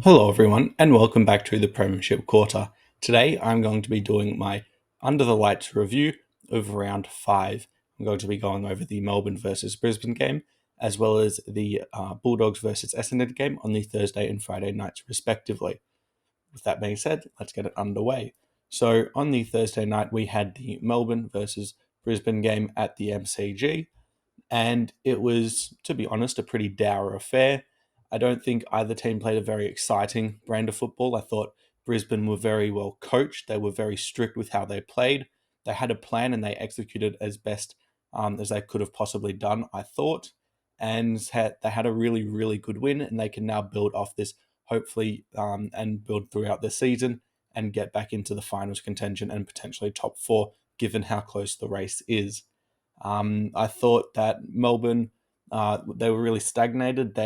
Hello, everyone, and welcome back to the Premiership Quarter. Today, I'm going to be doing my Under the Lights review of round 5. I'm going to be going over the Melbourne versus Brisbane game, as well as the Bulldogs versus Essendon game on the Thursday and Friday nights, respectively. With that being said, let's get it underway. So, on the Thursday night, we had the Melbourne versus Brisbane game at the MCG, and it was, to be honest, a pretty dour affair. I don't think either team played a very exciting brand of football. I thought Brisbane were very well coached. They were very strict with how they played. They had a plan and they executed as best as they could have possibly done, I thought. And they had a really, really good win, and they can now build off this, hopefully, and build throughout the season and get back into the finals contention and potentially top 4, given how close the race is. I thought that Melbourne, they were really stagnated.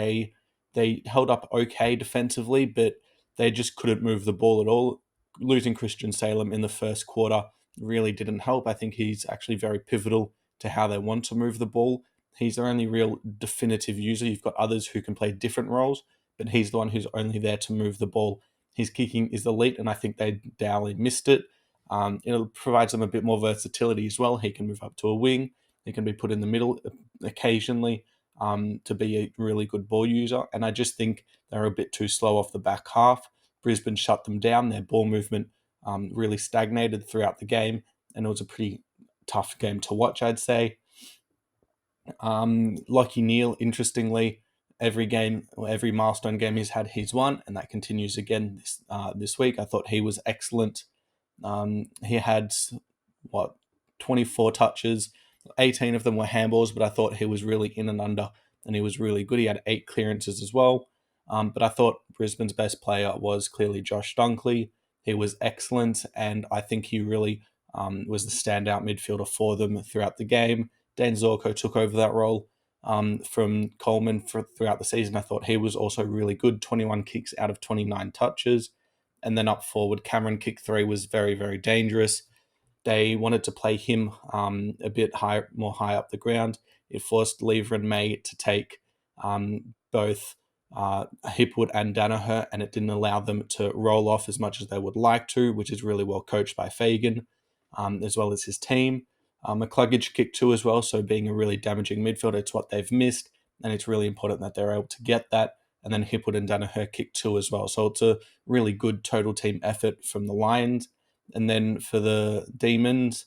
They held up okay defensively, but they just couldn't move the ball at all. Losing Christian Salem in the first quarter really didn't help. I think he's actually very pivotal to how they want to move the ball. He's their only real definitive user. You've got others who can play different roles, but he's the one who's only there to move the ball. His kicking is elite, and I think they dourly missed it. It provides them a bit more versatility as well. He can move up to a wing. He can be put in the middle occasionally to be a really good ball user. And I just think they're a bit too slow off the back half. Brisbane shut them down. Their ball movement really stagnated throughout the game, and it was a pretty tough game to watch, I'd say. Lockie Neal, interestingly, every milestone game he's had, he's won, and that continues again this week. I thought he was excellent. He had 24 touches, 18 of them were handballs, but I thought he was really in and under, and he was really good. He had 8 clearances as well. But I thought Brisbane's best player was clearly Josh Dunkley. He was excellent, and I think he really was the standout midfielder for them throughout the game. Dan Zorko took over that role from Coleman throughout the season. I thought he was also really good, 21 kicks out of 29 touches. And then up forward, Cameron kick 3 was very, very dangerous. They wanted to play him a bit more high up the ground. It forced Lever and May to take both Hipwood and Danaher, and it didn't allow them to roll off as much as they would like to, which is really well coached by Fagan, as well as his team. McCluggage kicked 2 as well, so being a really damaging midfielder, it's what they've missed, and it's really important that they're able to get that. And then Hipwood and Danaher kicked 2 as well, so it's a really good total team effort from the Lions. And then for the Demons,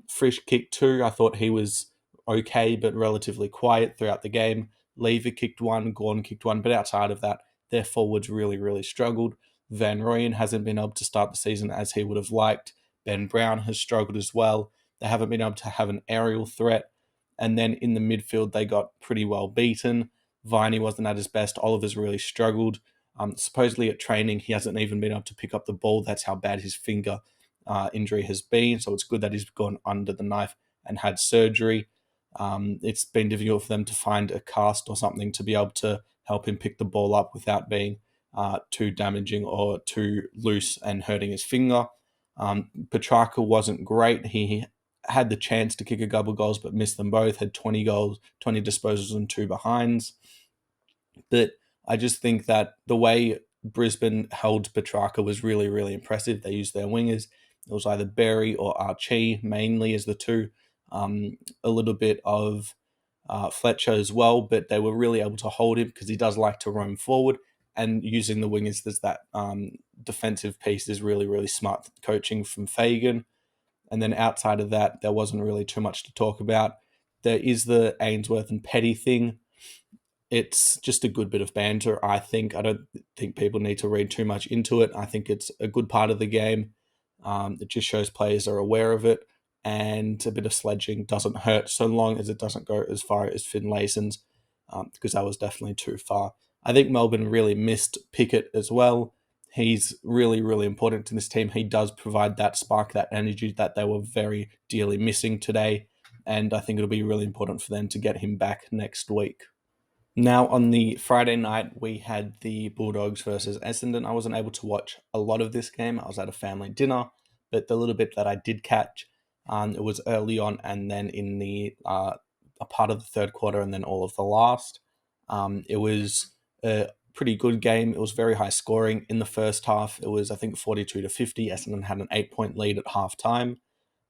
Frisch kicked 2. I thought he was okay, but relatively quiet throughout the game. Lever kicked 1, Gorn kicked 1, but outside of that, their forwards really, really struggled. Van Rooyen hasn't been able to start the season as he would have liked. Ben Brown has struggled as well. They haven't been able to have an aerial threat. And then in the midfield, they got pretty well beaten. Viney wasn't at his best. Oliver's really struggled. Supposedly at training, he hasn't even been able to pick up the ball. That's how bad his finger injury has been. So it's good that he's gone under the knife and had surgery. It's been difficult for them to find a cast or something to be able to help him pick the ball up without being too damaging or too loose and hurting his finger. Petrarca wasn't great. He had the chance to kick a couple goals, but missed them both, had 20 goals, 20 disposals and 2 behinds. But I just think that the way Brisbane held Petrarca was really, really impressive. They used their wingers. It was either Berry or Archie mainly as the two. A little bit of Fletcher as well, but they were really able to hold him because he does like to roam forward. And using the wingers as that defensive piece is really, really smart coaching from Fagan. And then outside of that, there wasn't really too much to talk about. There is the Ainsworth and Petty thing. It's just a good bit of banter, I think. I don't think people need to read too much into it. I think it's a good part of the game. It just shows players are aware of it, and a bit of sledging doesn't hurt so long as it doesn't go as far as Finlayson's, because that was definitely too far. I think Melbourne really missed Pickett as well. He's really, really important to this team. He does provide that spark, that energy that they were very dearly missing today, and I think it'll be really important for them to get him back next week. Now, on the Friday night, we had the Bulldogs versus Essendon. I wasn't able to watch a lot of this game. I was at a family dinner, but the little bit that I did catch, it was early on and then in the a part of the third quarter and then all of the last. It was a pretty good game. It was very high scoring in the first half. It was, I think, 42-50. Essendon had an 8-point lead at half time.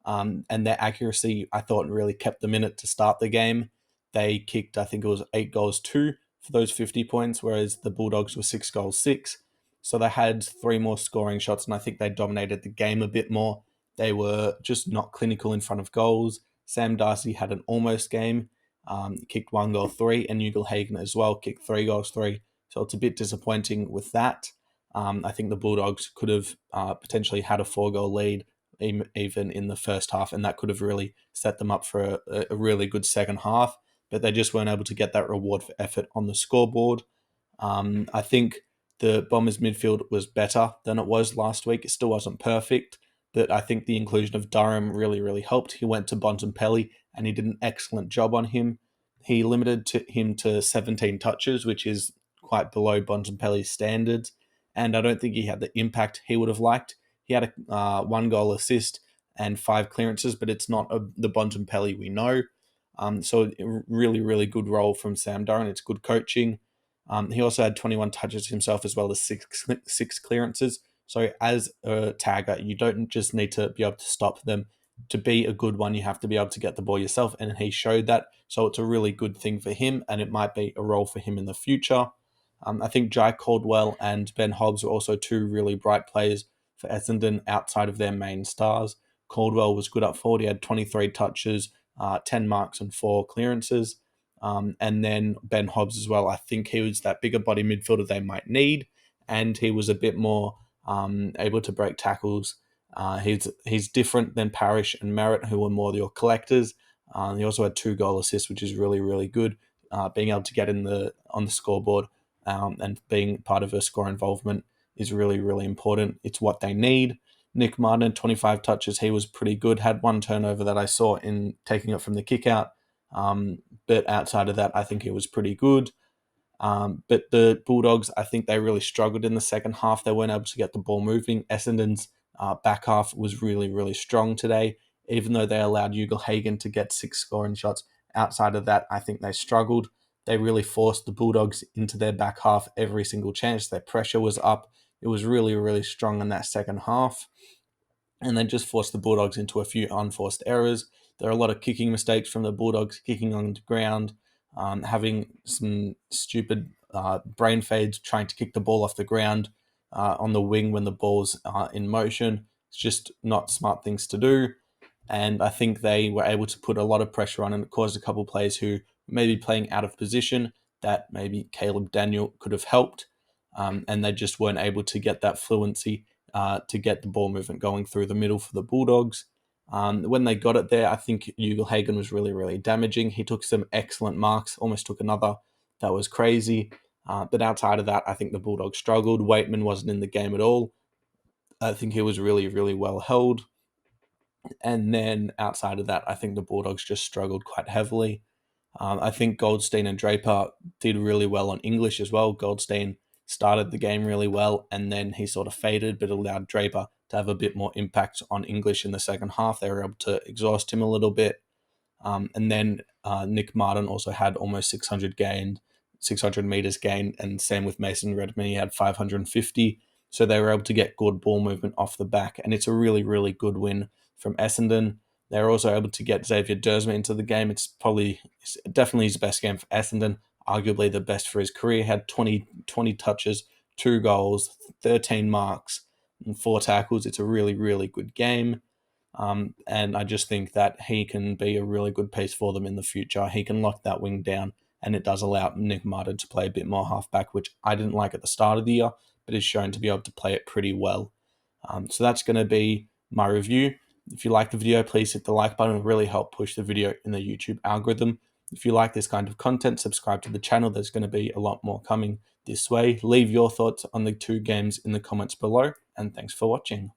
And their accuracy, I thought, really kept them in it to start the game. They kicked, I think it was 8 goals 2 for those 50 points, whereas the Bulldogs were 6 goals 6. So they had 3 more scoring shots, and I think they dominated the game a bit more. They were just not clinical in front of goals. Sam Darcy had an almost game, kicked 1 goal 3, and Ugle-Hagan as well kicked 3 goals 3. So it's a bit disappointing with that. I think the Bulldogs could have potentially had a 4-goal lead even in the first half, and that could have really set them up for a really good second half, but they just weren't able to get that reward for effort on the scoreboard. I think the Bombers midfield was better than it was last week. It still wasn't perfect, but I think the inclusion of Durham really, really helped. He went to Bontempelli and he did an excellent job on him. He limited him to 17 touches, which is quite below Bontempelli's standards, and I don't think he had the impact he would have liked. He had a 1-goal assist and 5 clearances, but it's not the Bontempelli we know. So really, really good role from Sam Durham. It's good coaching. He also had 21 touches himself as well as six clearances. So as a tagger, you don't just need to be able to stop them. To be a good one, you have to be able to get the ball yourself, and he showed that. So it's a really good thing for him, and it might be a role for him in the future. I think Jai Caldwell and Ben Hobbs were also 2 really bright players for Essendon outside of their main stars. Caldwell was good up forward. He had 23 touches, 10 marks and 4 clearances. And then Ben Hobbs as well. I think he was that bigger body midfielder they might need, and he was a bit more able to break tackles. He's different than Parrish and Merritt, who were more your collectors. He also had 2-goal assists, which is really, really good. Being able to get on the scoreboard and being part of a score involvement is really, really important. It's what they need. Nick Martin, 25 touches. He was pretty good. Had 1 turnover that I saw in taking it from the kick out. But outside of that, I think he was pretty good. But the Bulldogs, I think they really struggled in the second half. They weren't able to get the ball moving. Essendon's back half was really, really strong today, even though they allowed Ugle-Hagan to get 6 scoring shots. Outside of that, I think they struggled. They really forced the Bulldogs into their back half every single chance. Their pressure was up. It was really, really strong in that second half. And they just forced the Bulldogs into a few unforced errors. There are a lot of kicking mistakes from the Bulldogs, kicking on the ground, having some stupid brain fades, trying to kick the ball off the ground on the wing when the ball's in motion. It's just not smart things to do. And I think they were able to put a lot of pressure on, and it caused a couple of players who may be playing out of position that maybe Caleb Daniel could have helped. And they just weren't able to get that fluency to get the ball movement going through the middle for the Bulldogs. When they got it there, I think Ugle-Hagan was really, really damaging. He took some excellent marks, almost took another. That was crazy. But outside of that, I think the Bulldogs struggled. Waitman wasn't in the game at all. I think he was really, really well held. And then outside of that, I think the Bulldogs just struggled quite heavily. I think Goldstein and Draper did really well on English as well. Goldstein started the game really well, and then he sort of faded, but allowed Draper to have a bit more impact on English in the second half. They were able to exhaust him a little bit. And then Nick Martin also had almost 600 meters gained, and same with Mason Redman. He had 550. So they were able to get good ball movement off the back, and it's a really, really good win from Essendon. They were also able to get Xavier Dersma into the game. It's definitely his best game for Essendon, arguably the best for his career. He had 20 touches, 2 goals, 13 marks, and 4 tackles. It's a really, really good game. And I just think that he can be a really good piece for them in the future. He can lock that wing down, and it does allow Nick Martin to play a bit more halfback, which I didn't like at the start of the year, but is shown to be able to play it pretty well. So that's going to be my review. If you like the video, please hit the like button. It will really help push the video in the YouTube algorithm. If you like this kind of content, subscribe to the channel. There's going to be a lot more coming this way. Leave your thoughts on the 2 games in the comments below, and thanks for watching.